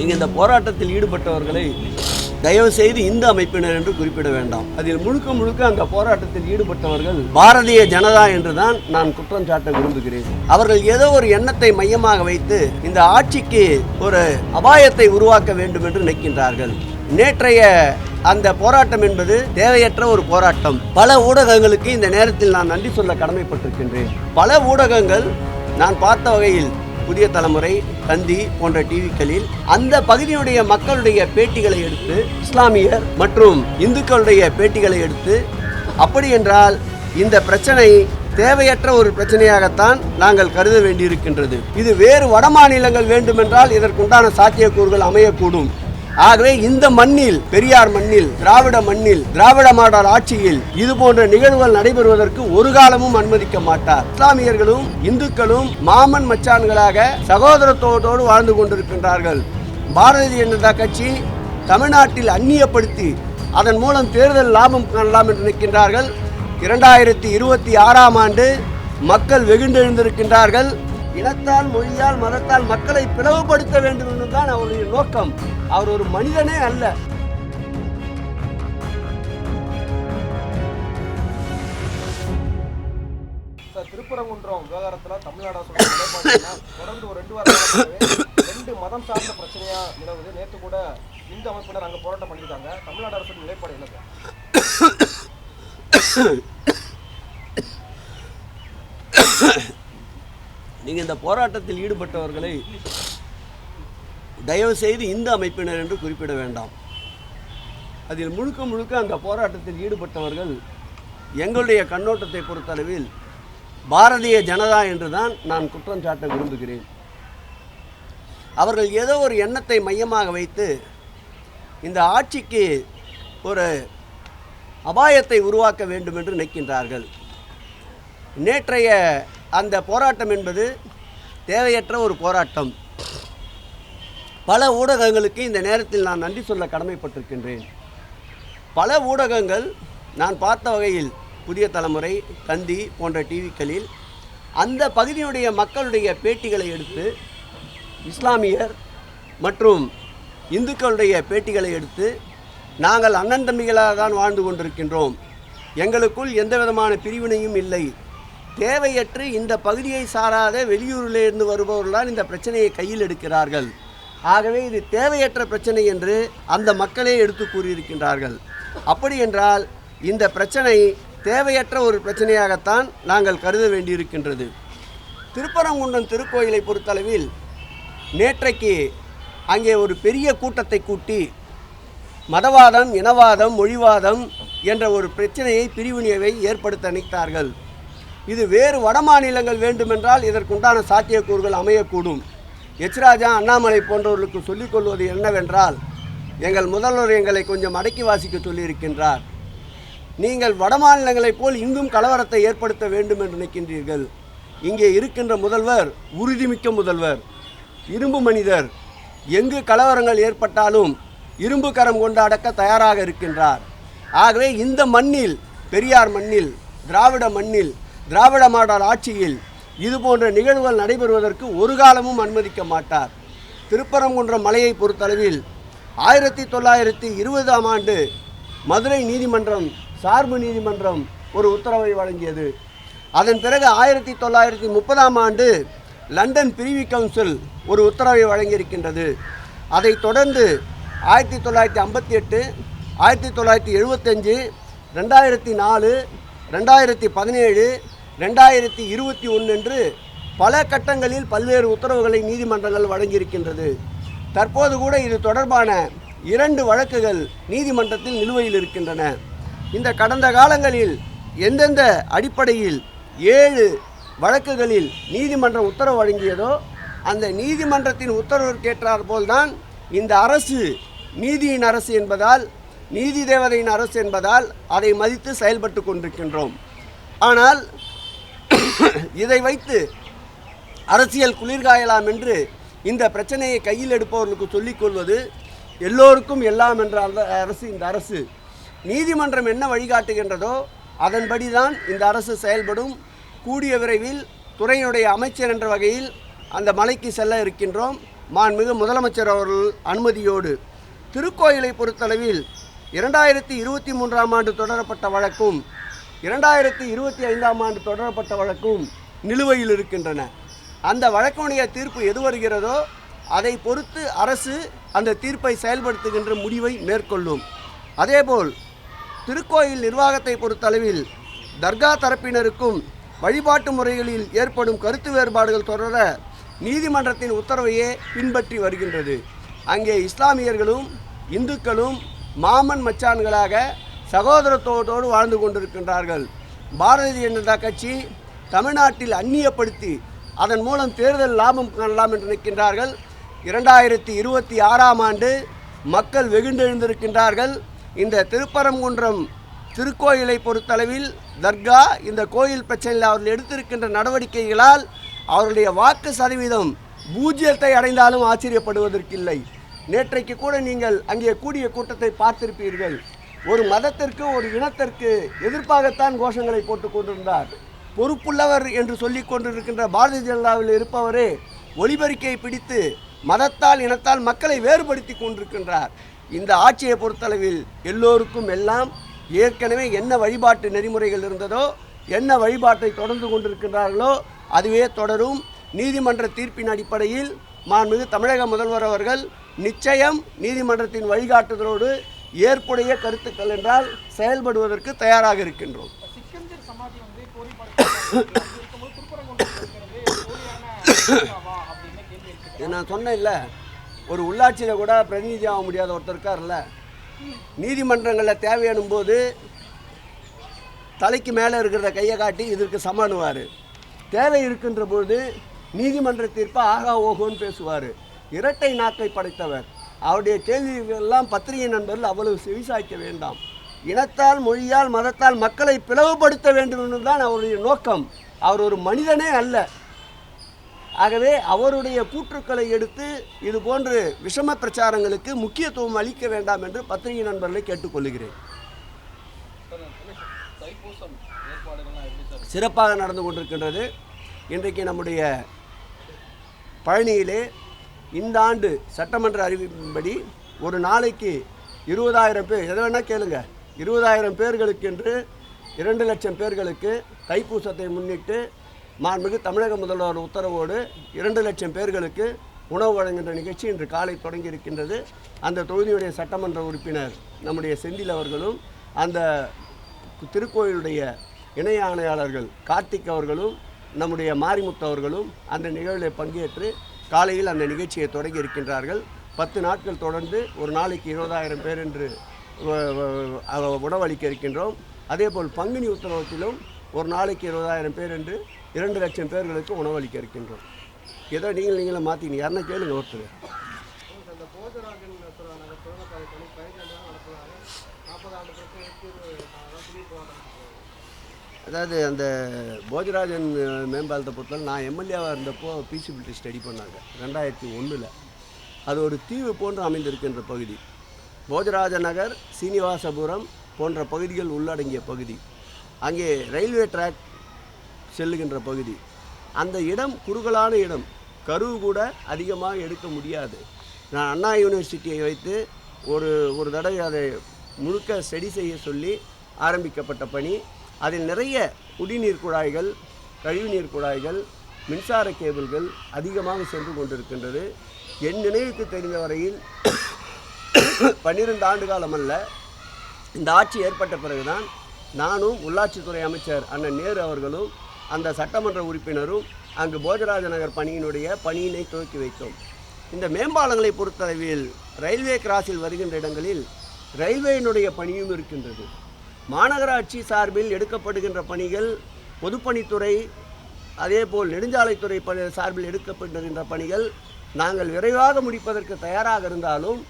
நீங்கள் இந்த போராட்டத்தில் ஈடுபட்டவர்களை தயவு செய்து இந்த அமைப்பினர் என்று குறிப்பிட வேண்டாம். அதில் முழுக்க அந்த போராட்டத்தில் ஈடுபட்டவர்கள் பாரதிய ஜனதா என்றுதான் நான் குற்றம் சாட்ட விரும்புகிறேன். அவர்கள் ஏதோ ஒரு எண்ணத்தை மையமாக வைத்து இந்த ஆட்சிக்கு ஒரு அபாயத்தை உருவாக்க வேண்டும் என்று நினைக்கின்றார்கள். நேற்றைய அந்த போராட்டம் என்பது தேவையற்ற ஒரு போராட்டம். பல ஊடகங்களுக்கு இந்த நேரத்தில் நான் நன்றி சொல்ல கடமைப்பட்டிருக்கின்றேன். பல ஊடகங்கள் நான் பார்த்த வகையில் புதிய தலைமுறை, தந்தி போன்ற டிவிக்களில் அந்த பகுதியுடைய மக்களுடைய பேட்டிகளை எடுத்து, இஸ்லாமியர் மற்றும் இந்துக்களுடைய பேட்டிகளை எடுத்து, அப்படி என்றால் இந்த பிரச்சனை தேவையற்ற ஒரு பிரச்சனையாகத்தான் நாங்கள் கருத வேண்டியிருக்கின்றது. இது வேறு வட மாநிலங்கள் வேண்டுமென்றால் இதற்குண்டான சாத்தியக்கூறுகள் அமையக்கூடும். ஆகவே இந்த மண்ணில், பெரியார் மண்ணில், திராவிட மண்ணில், திராவிட மாடல் ஆட்சியில் இது போன்ற நிகழ்வுகள் நடைபெறுவதற்கு ஒரு காலமும் அனுமதிக்க மாட்டார். இஸ்லாமியர்களும் இந்துக்களும் மாமன் மச்சான்களாக சகோதரத்தோடு வாழ்ந்து கொண்டிருக்கின்றார்கள். பாரதிய ஜனதா கட்சி தமிழ்நாட்டில் அந்நியப்படுத்தி அதன் மூலம் தேர்தல் லாபம் காணலாம் என்று நினைக்கின்றார்கள். 2026ஆம் ஆண்டு மக்கள் வெகுண்டெழுந்திருக்கின்றார்கள். இனத்தால், மொழியால், மதத்தால் மக்களை பிளவுபடுத்த வேண்டும் என்றுதான் அவருடைய நோக்கம். அவர் ஒரு மனிதனே அல்ல. திருப்பரங்குன்றம் விவகாரத்தில் தமிழ்நாடு தொடர்ந்து ஒரு 2 வாரமாகவே 2 மதம் சார்ந்த பிரச்சனையா நிலவுது. நேற்று கூட இந்து அமைப்பினர் அங்கே போராட்டம் பண்ணியிருக்காங்க. தமிழ்நாடு அரசு நிலைப்பாடு என்ன சார்? நீங்கள் இந்த போராட்டத்தில் ஈடுபட்டவர்களை தயவு செய்து இந்த அமைப்பினர் என்று குறிப்பிட வேண்டாம். அதில் முழுக்க அந்த போராட்டத்தில் ஈடுபட்டவர்கள் எங்களுடைய கண்ணோட்டத்தை பொறுத்தளவில் பாரதிய ஜனதா என்றுதான் நான் குற்றம் சாட்ட விரும்புகிறேன். அவர்கள் ஏதோ ஒரு எண்ணத்தை மையமாக வைத்து இந்த ஆட்சிக்கு ஒரு அபாயத்தை உருவாக்க வேண்டும் என்று நினைக்கின்றார்கள். நேற்றைய அந்த போராட்டம் என்பது தேவையற்ற ஒரு போராட்டம். பல ஊடகங்களுக்கு இந்த நேரத்தில் நான் நன்றி சொல்ல கடமைப்பட்டிருக்கின்றேன். பல ஊடகங்கள் நான் பார்த்த வகையில் புதிய தலைமுறை, தந்தி போன்ற டிவிக்களில் அந்த பகுதியுடைய மக்களுடைய பேட்டிகளை எடுத்து, இஸ்லாமியர் மற்றும் இந்துக்களுடைய பேட்டிகளை எடுத்து, நாங்கள் அண்ணன் தம்பிகளாக தான் வாழ்ந்து கொண்டிருக்கின்றோம், எங்களுக்குள் எந்த விதமான பிரிவினையும் இல்லை, தேவையற்று இந்த பகுதியை சாராத வெளியூரிலிருந்து வருபவர்களால் இந்த பிரச்சனையை கையில் எடுக்கிறார்கள், ஆகவே இது தேவையற்ற பிரச்சனை என்று அந்த மக்களே எடுத்து கூறியிருக்கின்றார்கள். அப்படி என்றால் இந்த பிரச்சனை தேவையற்ற ஒரு பிரச்சனையாகத்தான் நாங்கள் கருத வேண்டியிருக்கின்றது. திருப்பரங்குன்றம் திருக்கோயிலை பொறுத்தளவில் நேற்றைக்கு அங்கே ஒரு பெரிய கூட்டத்தை கூட்டி மதவாதம், இனவாதம், மொழிவாதம் என்ற ஒரு பிரச்சனையை, பிரிவினையை ஏற்படுத்த நினைத்தார்கள். இது வேறு வட மாநிலங்கள் வேண்டுமென்றால் இதற்குண்டான சாத்தியக்கூறுகள் அமையக்கூடும். ராஜா, அண்ணாமலை போன்றவர்களுக்கு சொல்லிக்கொள்வது என்னவென்றால், எங்கள் முதல்வர் எங்களை கொஞ்சம் அடக்கி வாசிக்க சொல்லியிருக்கின்றார். நீங்கள் வட மாநிலங்களைப் போல் இங்கும் கலவரத்தை ஏற்படுத்த வேண்டும் என்று நினைக்கின்றீர்கள். இங்கே இருக்கின்ற முதல்வர் உறுதிமிக்க முதல்வர், இரும்பு மனிதர். எங்கு கலவரங்கள் ஏற்பட்டாலும் இரும்பு கரம் கொண்டு அடக்க தயாராக இருக்கின்றார். ஆகவே இந்த மண்ணில், பெரியார் மண்ணில், திராவிட மண்ணில், திராவிட மாடல் ஆட்சியில் இது போன்ற நிகழ்வுகள் நடைபெறுவதற்கு ஒரு காலமும் அனுமதிக்க மாட்டார். திருப்பரங்குன்றம் மலையை பொறுத்தளவில் 1920ஆம் ஆண்டு மதுரை நீதிமன்றம், சார்பு நீதிமன்றம் ஒரு உத்தரவை வழங்கியது. அதன் பிறகு 1930ஆம் ஆண்டு லண்டன் பிரிவி கவுன்சில் ஒரு உத்தரவை வழங்கியிருக்கின்றது. அதைத் தொடர்ந்து 1958, 1975, 2004, 2017, 2021 என்று பல கட்டங்களில் பல்வேறு உத்தரவுகளை நீதிமன்றங்கள் வழங்கியிருக்கின்றது. தற்போது கூட இது தொடர்பான 2 வழக்குகள் நீதிமன்றத்தில் நிலுவையில் இருக்கின்றன. இந்த கடந்த காலங்களில் எந்தெந்த அடிப்படையில் 7 வழக்குகளில் நீதிமன்றம் உத்தரவு வழங்கியதோ அந்த நீதிமன்றத்தின் உத்தரவிற்கேற்றார் போல்தான் இந்த அரசு நீதியின் அரசு என்பதால், நீதி தேவதையின் அரசு என்பதால் அதை மதித்து செயல்பட்டு கொண்டிருக்கின்றோம். ஆனால் இதை வைத்து அரசியல் குளிர்காயலாம் என்று இந்த பிரச்சனையை கையில் எடுப்பவர்களுக்கு சொல்லிக்கொள்வது எல்லோருக்கும் எல்லாம் என்ற அரசு இந்த அரசு. நீதிமன்றம் என்ன வழிகாட்டுகின்றதோ அதன்படி தான் இந்த அரசு செயல்படும். கூடிய விரைவில் துறையினுடைய அமைச்சர் என்ற வகையில் அந்த மலைக்கு செல்ல இருக்கின்றோம். மாண்புமிகு முதலமைச்சர் அவர்கள் அனுமதியோடு திருக்கோயிலை பொறுத்தளவில் 2023ஆம் ஆண்டு தொடரப்பட்ட வழக்கும் 2025ஆம் ஆண்டு தொடரப்பட்ட வழக்கும் நிலுவையில் இருக்கின்றன. அந்த வழக்குடைய தீர்ப்பு எது வருகிறதோ அதை பொறுத்து அரசு அந்த தீர்ப்பை செயல்படுத்துகின்ற முடிவை மேற்கொள்ளும். அதேபோல் திருக்கோயில் நிர்வாகத்தை பொறுத்தளவில் தர்கா தரப்பினருக்கும் வழிபாட்டு முறைகளில் ஏற்படும் கருத்து வேறுபாடுகள் தொடர நீதிமன்றத்தின் உத்தரவையே பின்பற்றி வருகின்றது. அங்கே இஸ்லாமியர்களும் இந்துக்களும் மாமன் மச்சான்களாக சகோதரத்தோடு வாழ்ந்து கொண்டிருக்கின்றார்கள். பாரதிய ஜனதா கட்சி தமிழ்நாட்டில் அந்நியப்படுத்தி அதன் மூலம் தேர்தல் லாபம் காணலாம் என்று நினைக்கின்றார்கள். 2026ஆம் ஆண்டு மக்கள் வெகுண்டெழுந்திருக்கின்றார்கள். இந்த திருப்பரங்குன்றம் திருக்கோயிலை பொறுத்தளவில் தர்கா இந்த கோயில் பிரச்சனையில் அவர்கள் எடுத்திருக்கின்ற நடவடிக்கைகளால் அவருடைய வாக்கு சதவீதம் 0 அடைந்தாலும் ஆச்சரியப்படுவதற்கில்லை. நேற்றைக்கு கூட நீங்கள் அங்கே கூடிய கூட்டத்தை பார்த்திருப்பீர்கள். ஒரு மதத்திற்கு ஒரு இனத்திற்கு எதிர்ப்பாகத்தான் கோஷங்களை போட்டு கொண்டிருந்தார். பொறுப்புள்ளவர் என்று சொல்லிக் கொண்டிருக்கின்ற பாரதிய ஜனதாவில் இருப்பவரே ஒலிபெருக்கையை பிடித்து மதத்தால் இனத்தால் மக்களை வேறுபடுத்தி கொண்டிருக்கின்றார். இந்த ஆட்சியை பொறுத்தளவில் எல்லோருக்கும் எல்லாம் ஏற்கனவே என்ன வழிபாட்டு நெறிமுறைகள் இருந்ததோ என்ன வழிபாட்டை தொடர்ந்து கொண்டிருக்கின்றார்களோ அதுவே தொடரும். நீதிமன்ற தீர்ப்பின் அடிப்படையில் மாண்புமிகு தமிழக முதல்வர் அவர்கள் நிச்சயம் நீதிமன்றத்தின் வழிகாட்டுதலோடு ஏற்புடைய கருத்துக்கள் என்றால் செயல்படுவதற்கு தயாராக இருக்கின்றோம். நான் சொன்னேன் இல்லை, ஒரு உள்ளாட்சியில் கூட பிரதிநிதி ஆக முடியாத ஒருத்தர் இருக்கார்ல, நீதிமன்றங்களில் தேவையானும் போது தலைக்கு மேலே இருக்கிறத கையை காட்டி இதற்கு சமானுவார். தேவை இருக்கின்ற போது நீதிமன்ற தீர்ப்பை ஆகா ஓகோன்னு பேசுவார். இரட்டை நாக்கை படைத்தவர். அவருடைய கேள்விகளெல்லாம் பத்திரிகை நண்பர்கள் அவ்வளவு செவிசாய்க்க வேண்டாம். இனத்தால் மொழியால் மதத்தால் மக்களை பிளவுபடுத்த வேண்டும் என்பதுதான் அவருடைய நோக்கம். அவர் ஒரு மனிதனே அல்ல. ஆகவே அவருடைய கூற்றுக்களை எடுத்து இது போன்று விஷம பிரச்சாரங்களுக்கு முக்கியத்துவம் அளிக்க வேண்டாம் என்று பத்திரிகை நண்பர்களை கேட்டுக்கொள்கிறேன். சிறப்பாக நடந்து கொண்டிருக்கின்றது. இன்றைக்கு நம்முடைய பழனியிலே இந்த ஆண்டு சட்டமன்ற அறிவிப்பின்படி ஒரு நாளைக்கு 20,000 பேர், எதை வேணால் கேளுங்க, 20,000 பேர்களுக்கு என்று 2 லட்சம் பேர்களுக்கு தைப்பூசத்தை முன்னிட்டு மாண்புமிகு தமிழக முதல்வர் உத்தரவோடு 2 லட்சம் பேர்களுக்கு உணவு வழங்குகின்ற நிகழ்ச்சி இன்று காலை தொடங்கி இருக்கின்றது. அந்த தொகுதியுடைய சட்டமன்ற உறுப்பினர் நம்முடைய செந்தில் அவர்களும் அந்த திருக்கோயிலுடைய இணை ஆணையாளர்கள் கார்த்திக் அவர்களும் நம்முடைய மாரிமுத்து அவர்களும் அந்த நிகழ்வில் பங்கேற்று காலையில் அந்த நிகழ்ச்சியை தொடங்கி இருக்கின்றார்கள். 10 நாட்கள் தொடர்ந்து ஒரு நாளைக்கு 20,000 பேர் என்று உணவளிக்க இருக்கின்றோம். அதேபோல் பங்குனி உத்தரவத்திலும் ஒரு நாளைக்கு 20,000 பேர் என்று 2 லட்சம் பேர்களுக்கு உணவளிக்க இருக்கின்றோம். ஏதோ நீங்களே மாற்றிங்க, யாருன்னா கேளுங்க ஒருத்தர். அதாவது அந்த போஜராஜன் மேம்பாலத்தை பொறுத்தவரை நான் எம்எல்ஏவாக இருந்தப்போ பீசிபிலிட்டி ஸ்டடி பண்ணாங்க 2001. அது ஒரு தீவு போன்று அமைந்திருக்கின்ற பகுதி. போஜராஜ நகர், சீனிவாசபுரம் போன்ற பகுதிகள் உள்ளடங்கிய பகுதி. அங்கே ரயில்வே ட்ராக் செல்லுகின்ற பகுதி. அந்த இடம் குறுகலான இடம், கருவு கூட அதிகமாக எடுக்க முடியாது. நான் அண்ணா யூனிவர்சிட்டியை வைத்து ஒரு தடவை அதை முழுக்க ஸ்டடி செய்ய சொல்லி ஆரம்பிக்கப்பட்ட பணி. அதில் நிறைய குடிநீர் குழாய்கள், கழிவுநீர் குழாய்கள், மின்சார கேபிள்கள் அதிகமாக சென்று கொண்டிருக்கின்றது. என் நினைவுக்கு தெரிந்த வரையில் 12 ஆண்டு காலம் அல்ல, இந்த ஆட்சி ஏற்பட்ட பிறகுதான் நானும் உள்ளாட்சித்துறை அமைச்சர் அண்ணன் நேரு அவர்களும் அந்த சட்டமன்ற உறுப்பினரும் அங்கு போஜராஜ நகர் பணியினை துவக்கி வைத்தோம். இந்த மேம்பாலங்களை பொறுத்தளவில் ரயில்வே கிராஸில் வருகின்ற இடங்களில் ரயில்வேயினுடைய பணியும் இருக்கின்றது. மாநகராட்சி சார்பில் எடுக்கப்படுகின்ற பணிகள், பொதுப்பணித்துறை அதேபோல் நெடுஞ்சாலைத்துறை சார்பில் எடுக்கப்படுகின்ற பணிகள் நாங்கள் விரைவாக முடிப்பதற்கு தயாராக இருந்தாலும்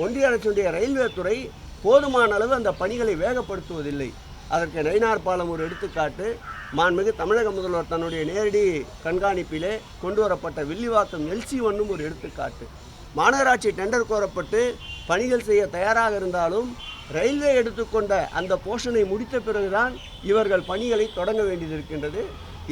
ஒன்றிய அரசுடைய ரயில்வே துறை போதுமான அளவு அந்த பணிகளை வேகப்படுத்துவதில்லை. அதற்கு நயினார் பாலம் ஒரு எடுத்துக்காட்டு. மாண்புமிகு தமிழக முதல்வர் தன்னுடைய நேரடி கண்காணிப்பிலே கொண்டு வரப்பட்ட வில்லிவாக்கம் LC1 ஒரு எடுத்துக்காட்டு. மாநகராட்சி டெண்டர் கோரப்பட்டு பணிகள் செய்ய தயாராக இருந்தாலும் ரயில்வே எடுத்துக்கொண்ட அந்த போர்ஷனை முடித்த பிறகுதான் இவர்கள் பணிகளை தொடங்க வேண்டியது இருக்கின்றது.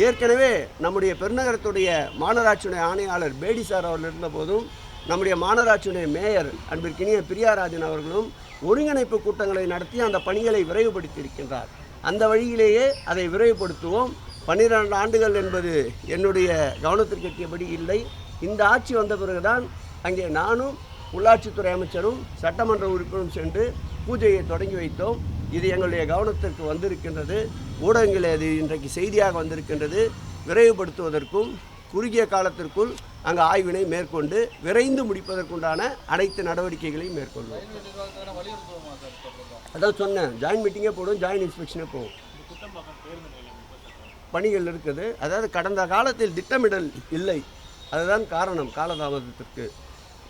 ஏற்கனவே நம்முடைய பெருநகரத்துடைய மாநகராட்சியுடைய ஆணையாளர் பேடி சார் அவர்கள் இருந்தபோதும் நம்முடைய மாநகராட்சியுடைய மேயர் அன்பிற்கினிய பிரியாராஜன் அவர்களும் ஒருங்கிணைப்பு கூட்டங்களை நடத்தி அந்த பணிகளை விரைவுபடுத்தி இருக்கின்றார். அந்த வழியிலேயே அதை விரைவுபடுத்துவோம். 12 ஆண்டுகள் என்பது என்னுடைய கவனத்திற்கு எட்டியபடி இல்லை. இந்த ஆட்சி வந்த பிறகுதான் அங்கே நானும் உள்ளாட்சித்துறை அமைச்சரும் சட்டமன்ற உறுப்பினரும் சென்று பூஜையை தொடங்கி வைத்தோம். இது எங்களுடைய கவனத்திற்கு வந்திருக்கின்றது. ஊடகங்களில் அது இன்றைக்கு செய்தியாக வந்திருக்கின்றது. விரைவுபடுத்துவதற்கும் குறுகிய காலத்திற்குள் அங்கே ஆய்வினை மேற்கொண்டு விரைந்து முடிப்பதற்குண்டான அனைத்து நடவடிக்கைகளையும் மேற்கொள்வோம். அதான் சொன்னேன், ஜாயின் மீட்டிங்கே போடும், ஜாயின் இன்ஸ்பெக்ஷனே போகும். பணிகள் இருக்குது. அதாவது கடந்த காலத்தில் திட்டமிடல் இல்லை, அதுதான் காரணம் காலதாமதத்திற்கு.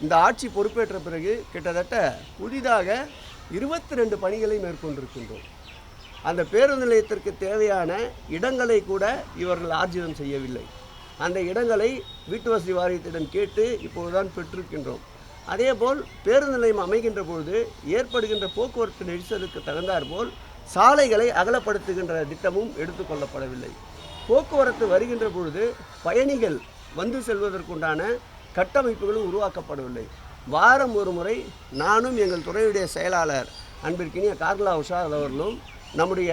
இந்த ஆட்சி பொறுப்பேற்ற பிறகு கிட்டத்தட்ட புதிதாக 22 பணிகளை மேற்கொண்டிருக்கின்றோம். அந்த பேருந்து நிலையத்திற்கு தேவையான இடங்களை கூட இவர்கள் ஆர்ஜிதம் செய்யவில்லை. அந்த இடங்களை வீட்டு வசதி வாரியத்திடம் கேட்டு இப்போதுதான் பெற்றிருக்கின்றோம். அதேபோல் பேருந்து நிலையம் அமைகின்ற பொழுது ஏற்படுகின்ற போக்குவரத்து நெரிசலுக்கு தகுந்தாற்போல் சாலைகளை அகலப்படுத்துகின்ற திட்டமும் எடுத்துக்கொள்ளப்படவில்லை. போக்குவரத்து வருகின்ற பொழுது பயணிகள் வந்து செல்வதற்குண்டான கட்டமைப்புகளும் உருவாக்கப்படவில்லை. வாரம் ஒரு முறை நானும் எங்கள் துறையுடைய செயலாளர் அன்பிற்கினிய கார்லா உஷார் அவர்களும் நம்முடைய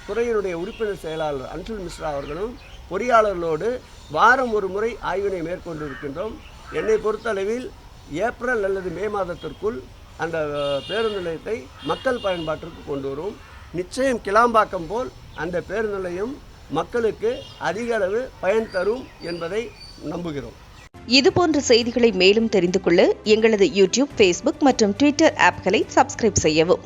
துறையினுடைய உறுப்பினர் செயலாளர் அன்சுல் மிஸ்ரா அவர்களும் பொறியாளர்களோடு வாரம் ஒரு முறை ஆய்வினை மேற்கொண்டிருக்கின்றோம். என்னை பொறுத்தளவில் ஏப்ரல் அல்லது மே மாதத்திற்குள் அந்த பேருந்து நிலையத்தை மக்கள் பயன்பாட்டிற்கு கொண்டு வரும். நிச்சயம் கிளாம்பாக்கம் போல் அந்த பேருந்து நிலையம் மக்களுக்கு அதிக அளவு பயன் தரும் என்பதை நம்புகிறோம். இதுபோன்ற செய்திகளை மேலும் தெரிந்து கொள்ள எங்களது யூடியூப், ஃபேஸ்புக் மற்றும் ட்விட்டர் ஆப்களை சப்ஸ்கிரைப் செய்யவும்.